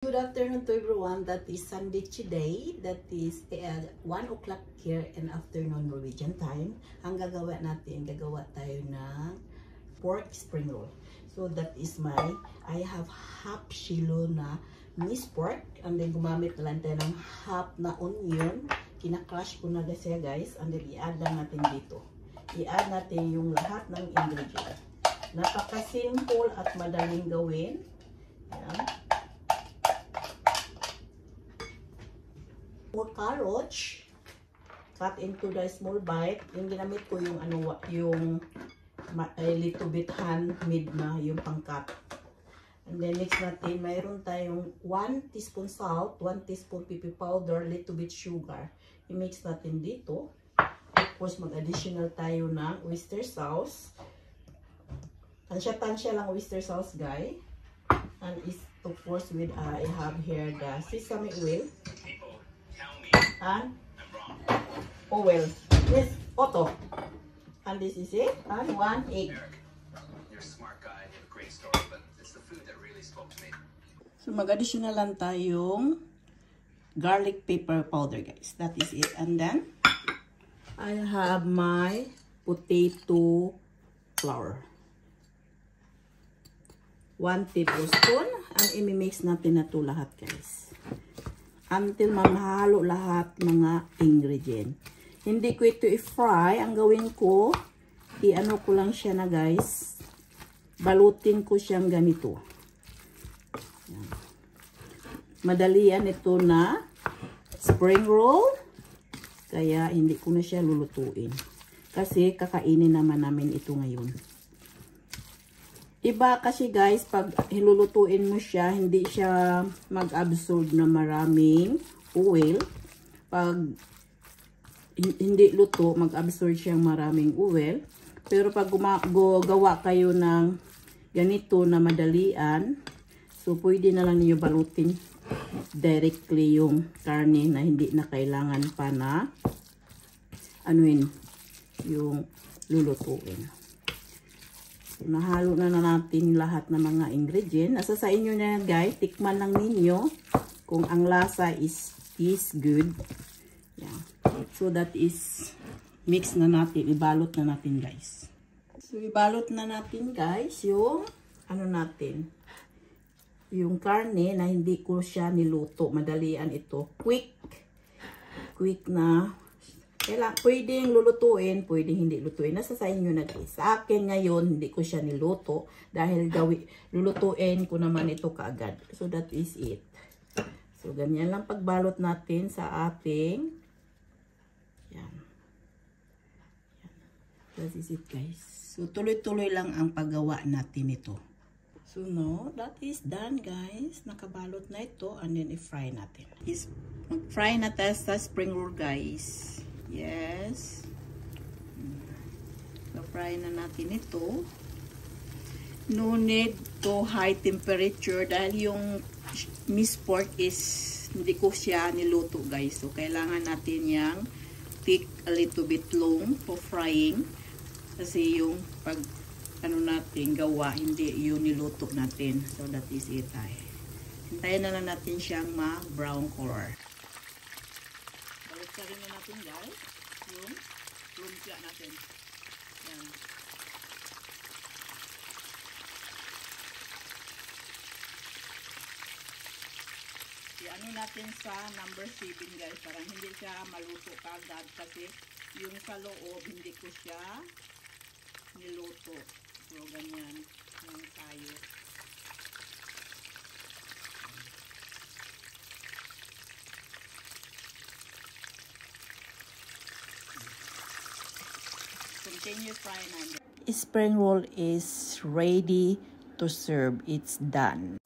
Good afternoon to everyone. That is Sunday today. That is 1 o'clock here in afternoon Norwegian time. Ang gagawa tayo ng pork spring roll. So that is I have half kilo na minced pork. And then gumamit na lang tayo ng half na onion. Kinakrush ko na siya guys. And then i-add lang natin dito. I-add natin yung lahat ng ingredient. Napaka-simple at madaling gawin. Ayan. 4 carrots cut into the small bite. Yung ginamit ko yung yung little bit handmade na yung pang-cut. And then next natin, mayroon tayong 1 teaspoon salt, 1 teaspoon pepper powder, little bit sugar. I-mix natin dito. Of course, mag-additional tayo ng oyster sauce. Tansya lang oyster sauce, guys. And is of course with I have here the sesame oil. And oil. Yes, Otto. And this is it. And 1 egg. You're a smart guy. You have a great story, but it's the food that really spoke to me. So mag-additional lang tayong garlic pepper powder, guys. That is it. And then I have my potato flour. 1 tablespoon. And i-mix natin na ito lahat, guys. Until mahalo lahat mga ingredient. Hindi ko ito i-fry. Ang gawin ko, i-ano ko lang siya na guys. Balutin ko siyang ganito. Yan. Madali yan ito na spring roll. Kaya hindi ko na siya lulutuin. Kasi kakainin naman namin ito ngayon. Iba kasi guys, pag hilulutuin mo siya, hindi siya mag-absorb na maraming oil. Pag hindi luto, mag-absorb siya maraming oil. Pero pag gawa kayo ng ganito na madalian, so pwede na lang niyo balutin directly yung karne na hindi na kailangan pa na yung lulutuin. So, nahalo na natin lahat ng mga ingredient. Nasa sa inyo na guys, tikman lang ninyo kung ang lasa is good. Yeah. So that is mix na natin, ibalot na natin guys. So ibalot na natin guys yung yung karne na hindi ko siya niluto. Madalian ito. Quick na. Pwedeng lulutuin, pwedeng hindi lutuin. Nasa sa inyo na guys. Sa akin ngayon, hindi ko siya niluto. Dahil lulutuin ko naman ito kaagad. So that is it. So ganyan lang pagbalot natin sa ating. Yan. That is it guys. So tuloy-tuloy lang ang paggawa natin ito. So no, that is done guys. Nakabalot na ito and then i-fry natin. Mag-fry na tayo sa spring roll guys. Yes. So fry na natin ito. No need to high temperature dahil yung minced pork is hindi ko siya niluto guys. So kailangan natin yang thick a little bit long for frying. Kasi yung pag natin gawa, hindi yung niluto natin. So that is it ay. Hintayin na lang natin siyang ma-brown color. Balik na natin guys yung lumpia natin. Yan. I-ano natin sa number 7 guys, parang hindi siya maluto kagad kasi yung sa loob hindi ko siya niluto. So ganyan lang tayo. Continue frying. Spring roll is ready to serve. It's done.